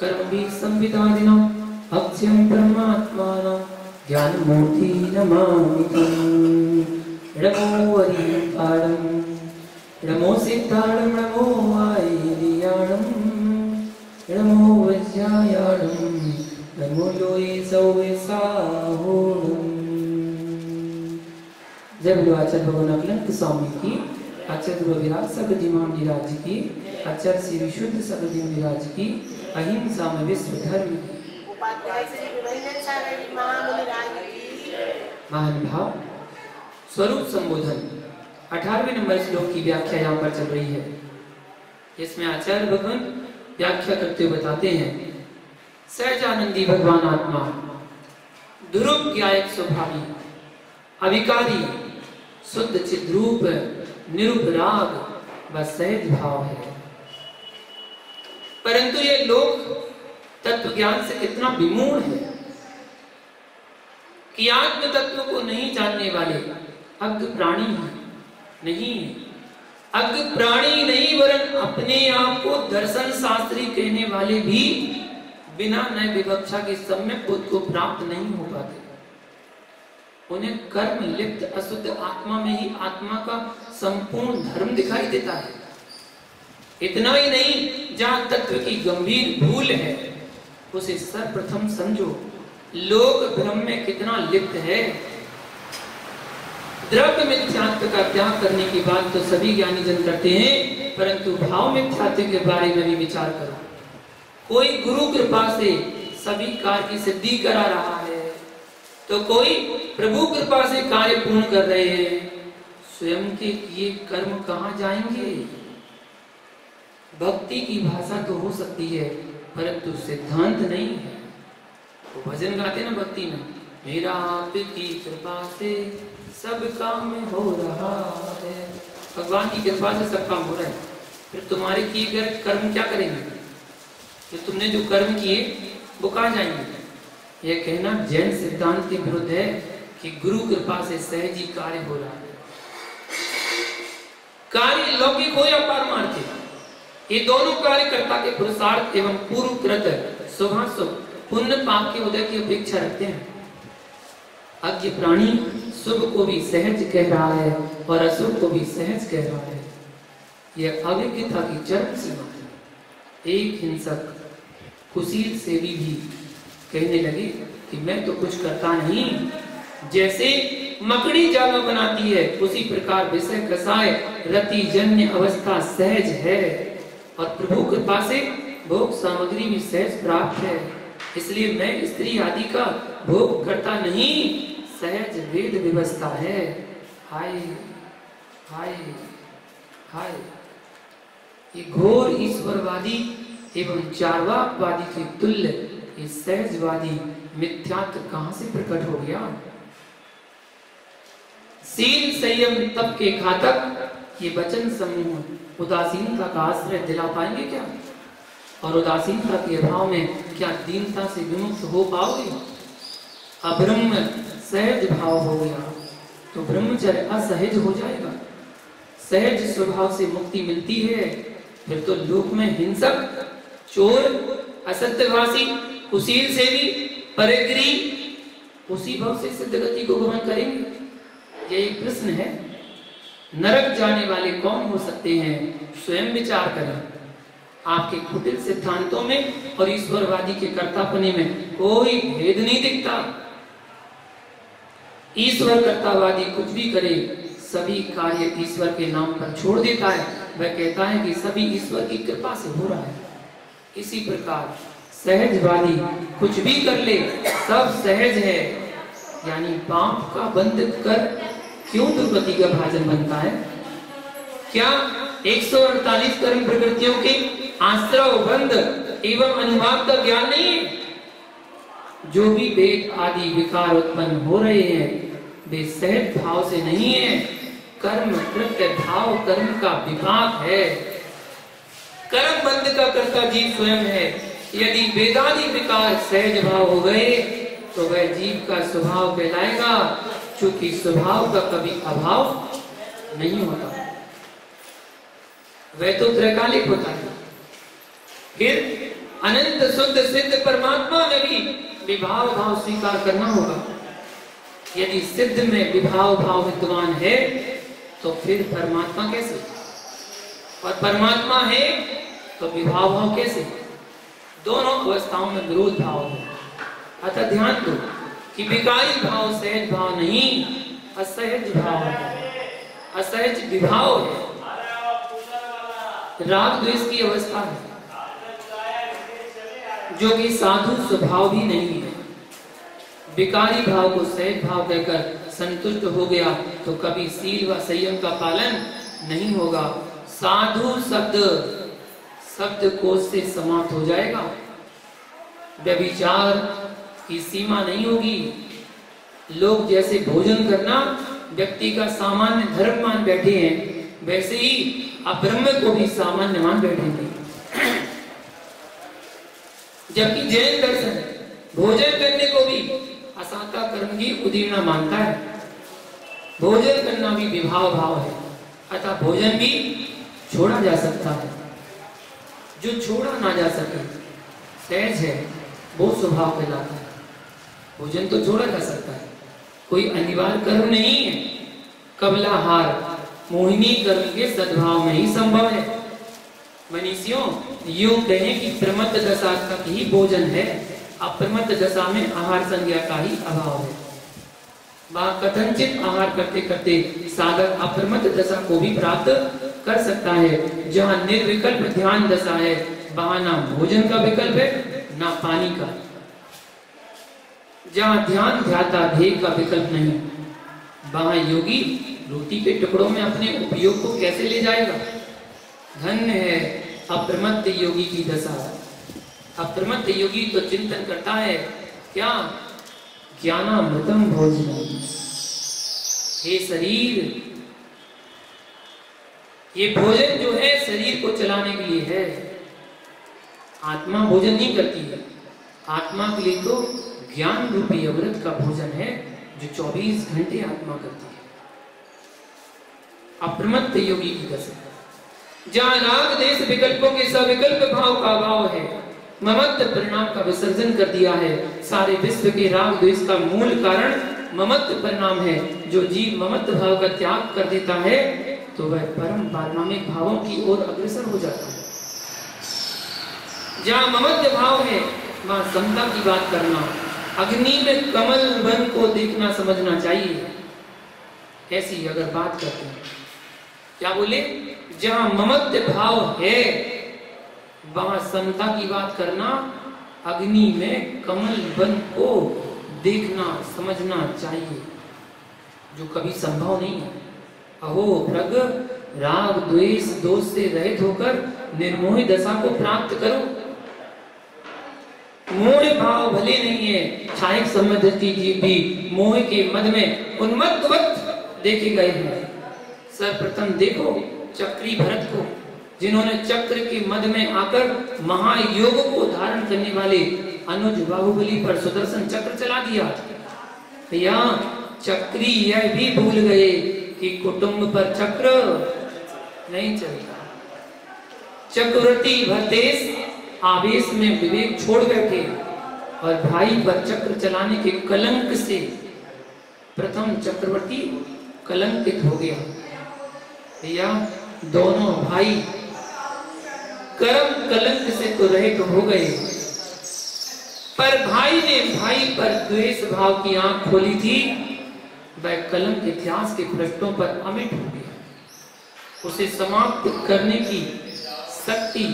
कर्मभिः संविदादिनम् अक्षयं परमात्मानं ज्ञानमूर्ति नमामि तम्। नमो हरिपादं नमो सिद्धाणं नमो आयर्याणं नमो वज्रायाणं नमो योगे सौवे साहोणम्। जय बोलो आचार्य भगवान अक्लांत स्वामी की, आचार्य गुरु विराज सकल जिमान विराज की, आचार्य श्री विशुद्ध सकल जिम विराज की, अहिंसा में विश्व धर्म की। महान भाव स्वरूप संबोधन 18वें नंबर श्लोक की व्याख्या यहाँ पर चल रही है। इसमें आचार्य भगवान व्याख्या करते हुए बताते हैं, सहजानंदी भगवान आत्मा ध्रुव ज्ञायक स्वभावी अविकारी शुद्ध चिद्रूप निरुपराग व सहज भाव है। परंतु ये लोग तत्व ज्ञान से इतना विमूढ़ है कि आत्म तत्व को नहीं जानने वाले अज्ञ प्राणी हैं। नहीं, अज्ञ प्राणी नहीं वरन अपने आप को दर्शन शास्त्री कहने वाले भी बिना नए विवक्षा के सम्यक बोध को प्राप्त नहीं हो पाते। उन्हें कर्म लिप्त अशुद्ध आत्मा में ही आत्मा का संपूर्ण धर्म दिखाई देता है। इतना ही नहीं, जहां तत्व की गंभीर भूल है उसे सर्वप्रथम समझो। लोग भ्रम में कितना लिप्त है। द्रव्य मिथ्यात्व का त्याग करने की बात तो सभी ज्ञानी जन करते हैं, परंतु भाव मिथ्यात्व के बारे में भी विचार करो। कोई गुरु कृपा से सभी कार्य की सिद्धि करा रहा है, तो कोई प्रभु कृपा से कार्य पूर्ण कर रहे हैं। स्वयं के किए कर्म कहां जाएंगे? भक्ति की भाषा तो हो सकती है, परंतु सिद्धांत नहीं है। वो भजन गाते ना भक्ति में, मेरा आपकी कृपा से सब काम हो रहा है। भगवान की कृपा से सब काम हो रहा है, फिर तुम्हारे किए गए कर्म क्या करेंगे? तो तुमने जो कर्म किए वो कहां जाएंगे? यह कहना जैन सिद्धांत के विरुद्ध है कि गुरु कृपा से सहज ही कार्य हो रहा है। कार्य लौकिक हो या पारमार्थिक, ये दोनों कार्यकर्ता के पुरुषार्थ एवं पूर्व कृत शुभाशुभ पुण्य पाप के उदय की अपेक्षा रखते हैं। अज्ञ प्राणी शुभ को भी सहज कह रहा है और अशुभ को भी सहज कह रहा है। यह अविज्ञता की चरम सीमा है। एक हिंसक कुशील सेवी भी कहने लगे कि मैं तो कुछ करता नहीं। जैसे मकड़ी जाला बनाती है, उसी प्रकार विषय कसाय रति जन्य अवस्था सहज है और प्रभु कृपा से भोग सामग्री भी सहज प्राप्त है। इसलिए मैं स्त्री आदि का भोग करता नहीं, सहज वेद व्यवस्था है। हाय हाय हाय। ये घोर ईश्वरवादी एवं चार्वाकवादी के तुल्य ये सहजवादी मिथ्यात्व कहां से प्रकट हो गया? शील संयम तप के घातक ये वचन समूह उदासीनता का आश्रय दिला पाएंगे क्या? और उदासीनता के अभाव में क्या दीनता से विमुक्त हो पाओगे? अब्रह्म सहज भाव हो गया तो ब्रह्मचर्य असहज हो जाएगा। सहज स्वभाव से मुक्ति मिलती है, फिर तो लोक में हिंसक, चोर, असत्यभाषी, कुशील सेवी, परिग्रही उसी भाव से सिद्ध गति को गमन करेंगे। यही प्रश्न है। नरक जाने वाले कौन हो सकते हैं? स्वयं विचार करें। आपके कुटिल सिद्धांतों में और ईश्वरवादी के कर्तापने में कोई भेद नहीं दिखता। ईश्वर कर्तावादी कुछ भी करे, सभी कार्य ईश्वर के नाम पर छोड़ देता है। वह कहता है कि सभी ईश्वर की कृपा से हो रहा है। इसी प्रकार सहजवादी कुछ भी कर ले, सब सहज है, यानी पाप का बंध कर क्यों दुर्गति का भाजन बनता है? क्या 148 कर्म प्रवृत्तियों के आश्रव बंध एवं अनुभाव का ज्ञान नहीं है? जो भी वेद आदि विकार उत्पन्न हो रहे हैं वे सहज भाव से नहीं है। कर्म कृत्य भाव कर्म का विभाग है। कर्म बंध का कर्ता जीव स्वयं है। यदि वेदादि विकार सहज भाव हो गए तो वह जीव का स्वभाव कहलाएगा, चूंकि स्वभाव का कभी अभाव नहीं होता, वह तो त्रैकालिक होता है। फिर अनंत शुद्ध सिद्ध परमात्मा में भी विभाव भाव स्वीकार करना होगा। यदि सिद्ध में विभाव भाव विद्यमान है तो फिर परमात्मा कैसे, और परमात्मा है तो विभाव भाव कैसे? दोनों अवस्थाओं में विरोध भाव है। अतः ध्यान दो कि विकारी भाव सहज भाव नहीं, असहज भाव है, असहज विभाव है, राग द्वेष की अवस्था है, जो कि साधु स्वभाव भी नहीं है। विकारी भाव को सहज भाव कहकर संतुष्ट हो गया तो कभी सील व संयम का पालन नहीं होगा। साधु शब्द कोश से समाप्त हो जाएगा। व्यभिचार की सीमा नहीं होगी। लोग जैसे भोजन करना व्यक्ति का सामान्य धर्म मान बैठे हैं, वैसे ही अब्रह्म को भी सामान्य मान बैठेंगे। जबकि जैन दर्शन भोजन करने को भी असाता कर्म की उदीर्णा मानता है। भोजन करना भी विभाव भाव है, अतः भोजन भी छोड़ा जा सकता है। जो छोड़ा ना जा सके सहज है वो स्वभाव कहलाता है। भोजन तो छोड़ा जा सकता है, कोई अनिवार्य कर्म नहीं है। कबलाहार मोहिनी कर्म के सद्भाव में ही संभव है। मनीषियों यूं कहें कि प्रमत्त दशा तक ही भोजन है, अप्रमत्त दशा में आहार संज्ञा का ही अभाव है। वह कथनचित आहार करते करते साधक अप्रमत्त दशा को भी प्राप्त कर सकता है। जहाँ निर्विकल्प ध्यान दशा है वहां ना भोजन का विकल्प है ना पानी का। जहाँ ध्यान ध्याता ध्येय का विकल्प नहीं, वहां योगी रोटी के टुकड़ों में अपने उपयोग को कैसे ले जाएगा। धन्य है अप्रमत्त योगी की दशा। अप्रमत्त योगी तो चिंतन करता है क्या, ज्ञानामृतम भोजनम। हे शरीर, ये भोजन जो है शरीर को चलाने के लिए है। आत्मा भोजन नहीं करती है। आत्मा के लिए तो ज्ञान रूपी अमृत का भोजन है जो 24 घंटे आत्मा करती है। अप्रमत्त योगी की दशा, जहाँ राग देश विकल्पों के सविकल्प भाव का अभाव है, ममत्व परिणाम का विसर्जन कर दिया है। सारे विश्व के राग द्वेष का मूल कारण ममत्व परिणाम है। जो जीव ममत्व भाव का त्याग कर देता है तो वह परम पारमार्थिक भावों की ओर अग्रसर हो जाता है। जहाँ ममत्व भाव है वहां समता की बात करना, अग्नि में कमल वन को देखना समझना चाहिए। ऐसी अगर बात करते हैं, क्या बोले, जहां ममत्व भाव है वहां समता की बात करना, अग्नि में कमल वन को देखना समझना चाहिए, जो कभी संभव नहीं है। अहो प्रग, राग द्वेष दोष से रहित होकर निर्मोही दशा को प्राप्त करो। मोह भाव भले नहीं है, छायक समृद्धि भी मोह के मद में उन्मत्तवत देखे गए हैं। सर्वप्रथम देखो चक्री भरत को, जिन्होंने चक्र के मद में आकर महायोग को धारण करने वाले अनुज बाहुबली पर सुदर्शन चक्र चला दिया। भैया चक्री यह भी भूल गए कि कुटुंब पर चक्र नहीं चलता। चक्रवर्ती भरतेश आवेश में विवेक छोड़ बैठे और भाई पर चक्र चलाने के कलंक से प्रथम चक्रवर्ती कलंकित हो गया। भैया दोनों भाई कर्म कलंक से तो रहित हो गए, पर भाई ने भाई पर द्वेष भाव की आंख खोली थी, वह कलंक इतिहास के पृष्ठों पर अमिट हो गया। उसे समाप्त करने की शक्ति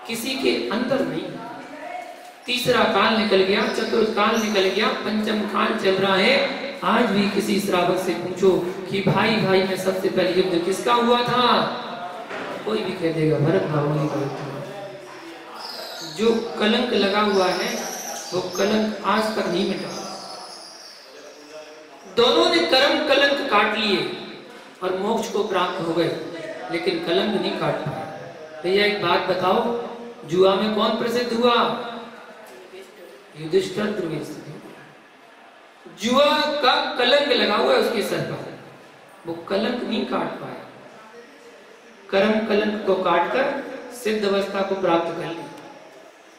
किसी के अंदर नहीं। तीसरा काल निकल गया, चतुर्थ काल निकल गया, पंचम काल चल रहा है। आज भी किसी श्रावक से पूछो कि भाई भाई में सबसे पहले युद्ध किसका हुआ था, कोई भी कह देगा भरत बाहुबली का युद्ध। जो कलंक लगा हुआ है वो कलंक आज तक नहीं मिटा। दोनों ने कर्म कलंक काट लिए और मोक्ष को प्राप्त हो गए, लेकिन कलंक नहीं काट पाए। भैया एक बात बताओ, जुआ में कौन प्रसिद्ध हुआ? युधिष्ठिर द्रुवेश। जुआ का कलंक लगा हुआ है उसके सर पर, वो कलंक नहीं काट पाया। कर्म कलंक को काटकर सिद्ध अवस्था को प्राप्त कर ली।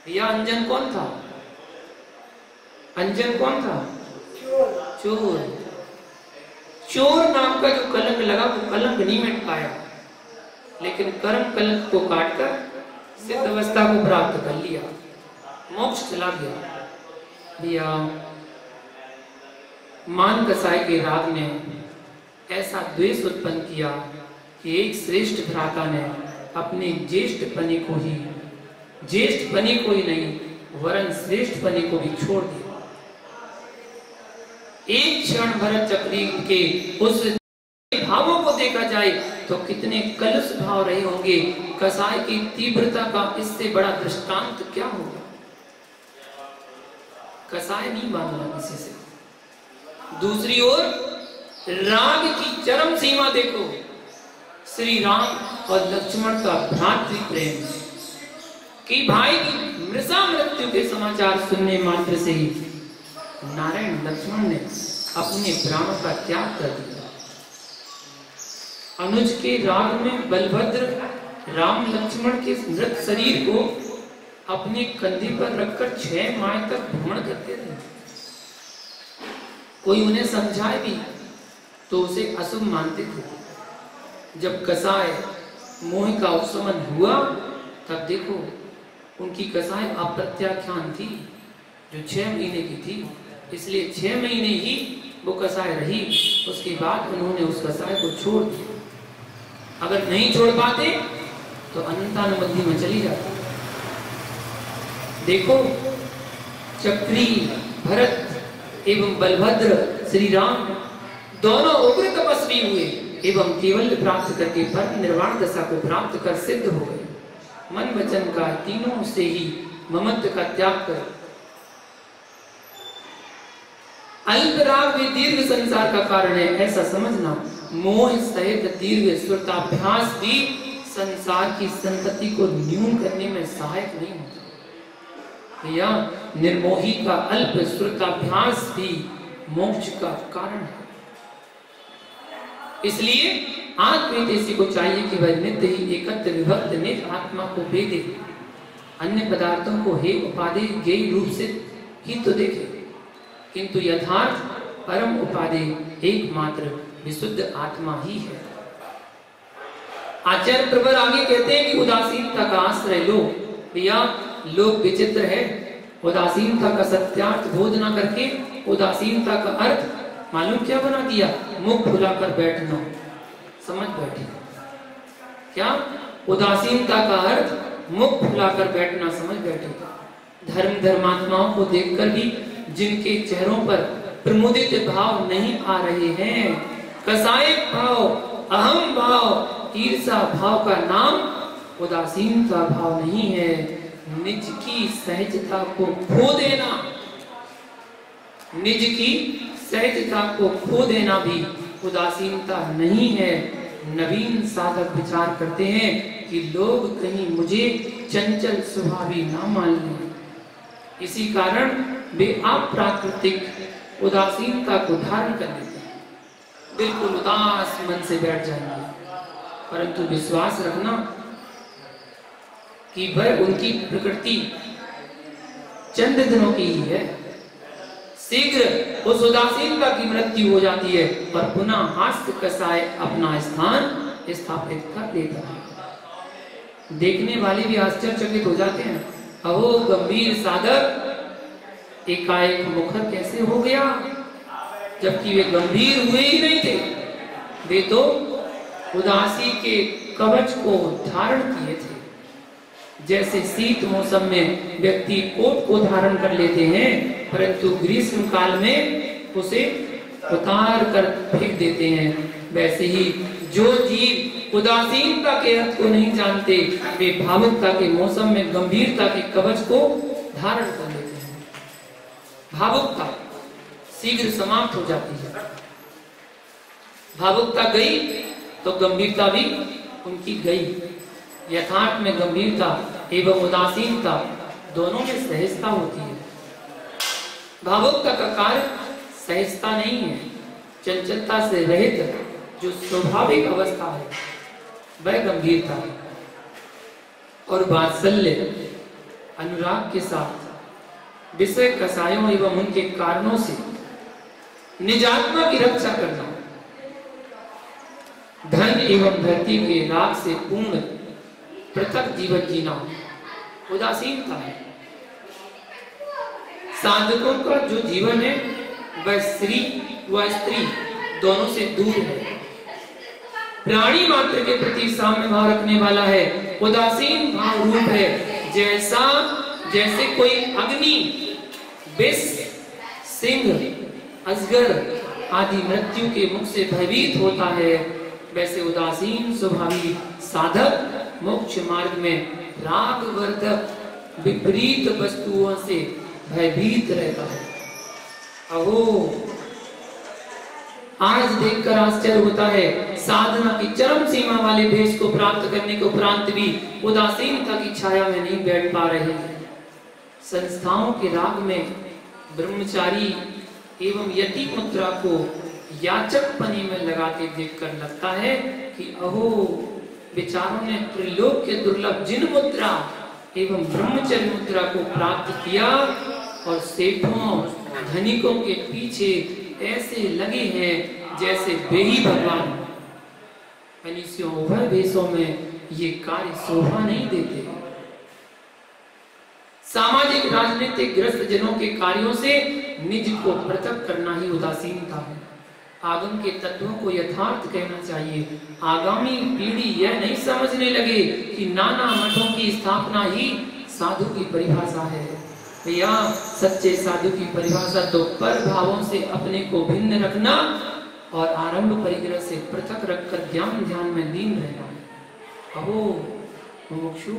भैया अंजन कौन था? अंजन कौन था? चोर। चोर नाम का जो कलंक लगा वो कलंक नहीं मिट पाया, लेकिन कर्म कलंक को काटकर सिद्ध अवस्था को प्राप्त कर लिया, मोक्ष चला गया। भैया मान कसाई के राग ने ऐसा द्वेष उत्पन्न किया कि एक श्रेष्ठ भ्राता ने अपने ज्येष्ठ पने को ही नहीं वरन श्रेष्ठ पने को भी छोड़ दिया। एक क्षण भरत चक्री के उस भावों को देखा जाए तो कितने कलुष भाव रहे होंगे। कसाई की तीव्रता का इससे बड़ा दृष्टांत क्या होगा? कसाई नहीं बांधना किसी से। दूसरी ओर राग की चरम सीमा देखो, श्री राम और लक्ष्मण का भ्रातृ प्रेम कि भाई की मृषा मृत्यु के समाचार सुनने मात्र से ही नारायण लक्ष्मण ने अपने प्राण का त्याग कर दिया। अनुज के राग में बलभद्र राम लक्ष्मण के मृत शरीर को अपने कंधे पर रखकर 6 माह तक भ्रमण करते रहे। कोई उन्हें समझाए भी तो उसे अशुभ मानते थे। जब कसाय मोह का उपशमन हुआ तब देखो उनकी कसाय अप्रत्याख्यान थी जो 6 महीने की थी, इसलिए 6 महीने ही वो कसाय रही। उसके बाद उन्होंने उस कसाय को छोड़ दिया। अगर नहीं छोड़ पाते तो अनंतानुबंधी में चली जाती। देखो चक्री भरत एवं बलभद्र श्री राम दोनों उग्र तपस्वी हुए एवं केवल प्राप्त करके परम निर्वाण दशा को प्राप्त कर सिद्ध हो गए। मन वचन का तीनों से ही ममत्व का त्याग कर अल्प राग भी दीर्घ संसार का कारण है, ऐसा समझना। मोह सहित दीर्घ सुरताभ्यास भी संसार की संतति को न्यून करने में सहायक नहीं होता। या निर्मोही का अल्प सुरताभ्यास भी मोक्ष का कारण है। इसलिए आत्मवेदेशी को चाहिए कि वह नित्य ही एकत्र विभक्त निज आत्मा को भेदे, अन्य पदार्थों को हे उपाधि ज्ञेय रूप से ही तो देखे, किंतु यथार्थ परम उपाधि एकमात्र विशुद्ध आत्मा ही है। आचार्य प्रवर आगे कहते हैं कि उदासीनता का आश्रय लो। भैया लोग विचित्र है, उदासीनता का सत्यार्थ बोध ना करके उदासीनता का अर्थ मालूम क्या बना दिया? मुख फुलाकर बैठना। समझ बैठे क्या? उदासीनता का अर्थ मुख फुलाकर बैठना समझ बैठे। धर्मात्माओं को देखकर भी जिनके चेहरों पर प्रमुदित भाव नहीं आ रहे हैं, कसाय भाव, अहम भाव, ईर्षा भाव का नाम उदासीनता भाव नहीं है। निज की सहजता को खो देना, निज की सहजता को खो देना भी उदासीनता नहीं है। नवीन साधक विचार करते हैं कि लोग कहीं मुझे चंचल स्वभावी ना मान लें, इसी कारण वे अप्राकृतिक उदासीनता को धारण कर लेते हैं, बिल्कुल उदास मन से बैठ जाएंगे। परंतु विश्वास रखना कि वह उनकी प्रकृति चंद दिनों की ही है। शीघ्र उस उदासीनता की मृत्यु हो जाती है और पुनः हास्य कसाय अपना स्थान स्थापित कर लेता है। देखने वाले भी आश्चर्यचकित हो जाते हैं। अहो गंभीर साधक एकाएक मुखर कैसे हो गया, जबकि वे गंभीर हुए ही नहीं थे। वे तो उदासी के कवच को धारण किए थे। जैसे शीत मौसम में व्यक्ति कोट को धारण कर लेते हैं, परंतु ग्रीष्म काल में उसे उतार कर फेंक देते हैं, वैसे ही जो जीव उदासीनता के अर्थ को नहीं जानते, वे भावुकता के मौसम में गंभीरता के कवच को धारण कर लेते हैं। भावुकता शीघ्र समाप्त हो जाती है। भावुकता गई तो गंभीरता भी उनकी गई। यथार्थ में गंभीरता एवं उदासीनता दोनों में सहजता होती है। भावुकता का कार्य सहजता नहीं है, चंचलता से रहित जो स्वाभाविक अवस्था है वह गंभीरता है। और वात्सल्य अनुराग के साथ विषय कसायों एवं उनके कारणों से निजात्मा की रक्षा करना, धन एवं धरती के राग से पूर्ण पृथक जीवन जीना उदासीनता है। साधकों का जो जीवन है वह स्त्री व स्त्री दोनों से दूर है, प्राणी मात्र के प्रति साम्य भाव रखने वाला है, उदासीन भाव रूप है। जैसे कोई अग्नि, विष, सिंह, अजगर आदि मृत्यु के मुख से भयभीत होता है, वैसे उदासीन स्वभावी साधक मोक्ष मार्ग में रागवर्धक विपरीत वस्तुओं से भयभीत रहता है। अहो, आज देखकर आश्चर्य होता है, साधना की चरम सीमा वाले भेष को प्राप्त करने के उपरांत भी उदासीनता की छाया में नहीं बैठ पा रहे हैं। संस्थाओं के राग में ब्रह्मचारी एवं यति मुद्रा को याचक पनी में लगा के देखकर लगता है कि अहो, विचारों ने त्रिलोक के दुर्लभ जिन मुद्रा एवं ब्रह्मचर्य मुद्रा को प्राप्त किया और सेठों धनिकों के पीछे ऐसे लगे हैं जैसे बेही भगवान। मनुष्यों उभय भेषों में ये कार्य शोभा नहीं देते। सामाजिक राजनीतिक ग्रस्त जनों के कार्यों से निज को पृथक करना ही उदासीनता है। आगम के तत्वों को यथार्थ कहना चाहिए। आगामी पीढ़ी यह नहीं समझने लगे कि नाना मठों की स्थापना ही साधु की परिभाषा है। भैया, सच्चे साधु की परिभाषा तो पर भावों से अपने को भिन्न रखना और आरंभ परिग्रह से पृथक रखकर ज्ञान ध्यान में लीन रहना है। अहो मुमुक्षु,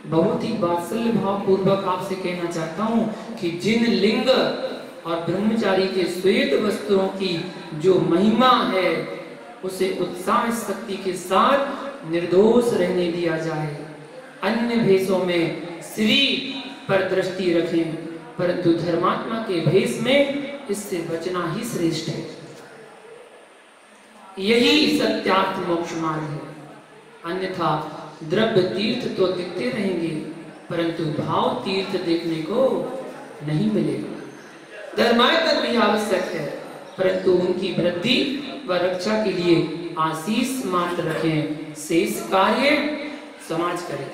बहुत ही वात्सल्य भाव पूर्वक आपसे कहना चाहता हूँ कि जिन लिंग और ब्रह्मचारी के श्वेत वस्त्रों की जो महिमा है उसे उत्साह शक्ति के साथ निर्दोष रहने दिया जाए। अन्य भेषों में श्री पर दृष्टि रखें, परंतु धर्मात्मा के भेष में इससे बचना ही श्रेष्ठ है। यही सत्यार्थ मोक्ष मार्ग है। अन्यथा द्रव्य तीर्थ तो दिखते रहेंगे, परंतु भाव तीर्थ देखने को नहीं मिलेगा। धर्मायतन भी आवश्यक है, परंतु उनकी वृद्धि व रक्षा के लिए आशीष मात्र रखें। शेष कार्य समाज करे।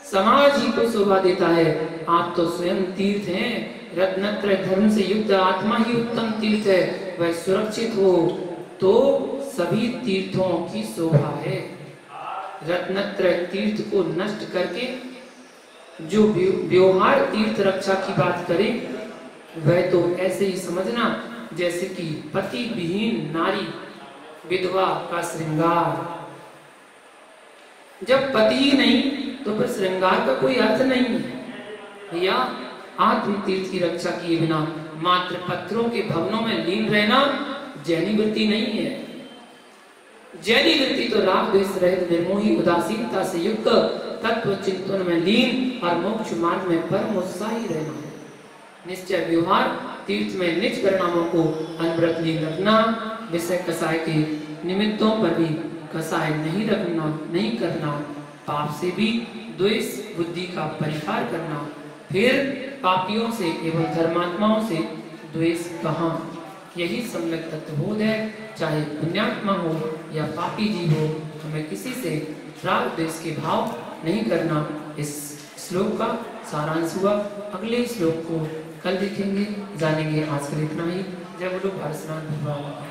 समाज ही को शोभा देता है। आप तो स्वयं तीर्थ हैं। रत्नत्रय धर्म से युक्त आत्मा ही उत्तम तीर्थ है। वह सुरक्षित हो तो सभी तीर्थों की शोभा है। रत्नत्रय तीर्थ को नष्ट करके जो व्यवहार तीर्थ रक्षा की बात करे, वह तो ऐसे ही समझना जैसे कि पति विहीन नारी विधवा का श्रृंगार। जब पति ही नहीं तो फिर श्रृंगार का कोई अर्थ नहीं है। भैया, आत्म तीर्थ की रक्षा किए बिना मात्र पत्थरों के भवनों में लीन रहना जैनी वृत्ति नहीं है। जैनी वृत्ति तो राग द्वेष रहित निर्मोही उदासीनता से युक्त तत्व चिंतन में लीन और मोक्ष मार्ग में परम उत्साही रहना है। निश्चय व्यवहार तीर्थ में निज परिणामों को अनवरत रखना, विषय कसाय के निमित्तों पर भी कसाय नहीं करना, पाप से भी द्वेष बुद्धि का परिहार करना, फिर पापियों से एवं धर्मात्माओं से द्वेष कहाँ। यही सम्यक तत्वबोध है। चाहे पुण्यात्मा हो या पापी जीव हो, हमें किसी से राग द्वेष के भाव नहीं करना। इस श्लोक का सारांश हुआ। अगले श्लोक को कल देखेंगे, जानेंगे। आज के लिए इतना ही। जय बोलो भारत भगवान।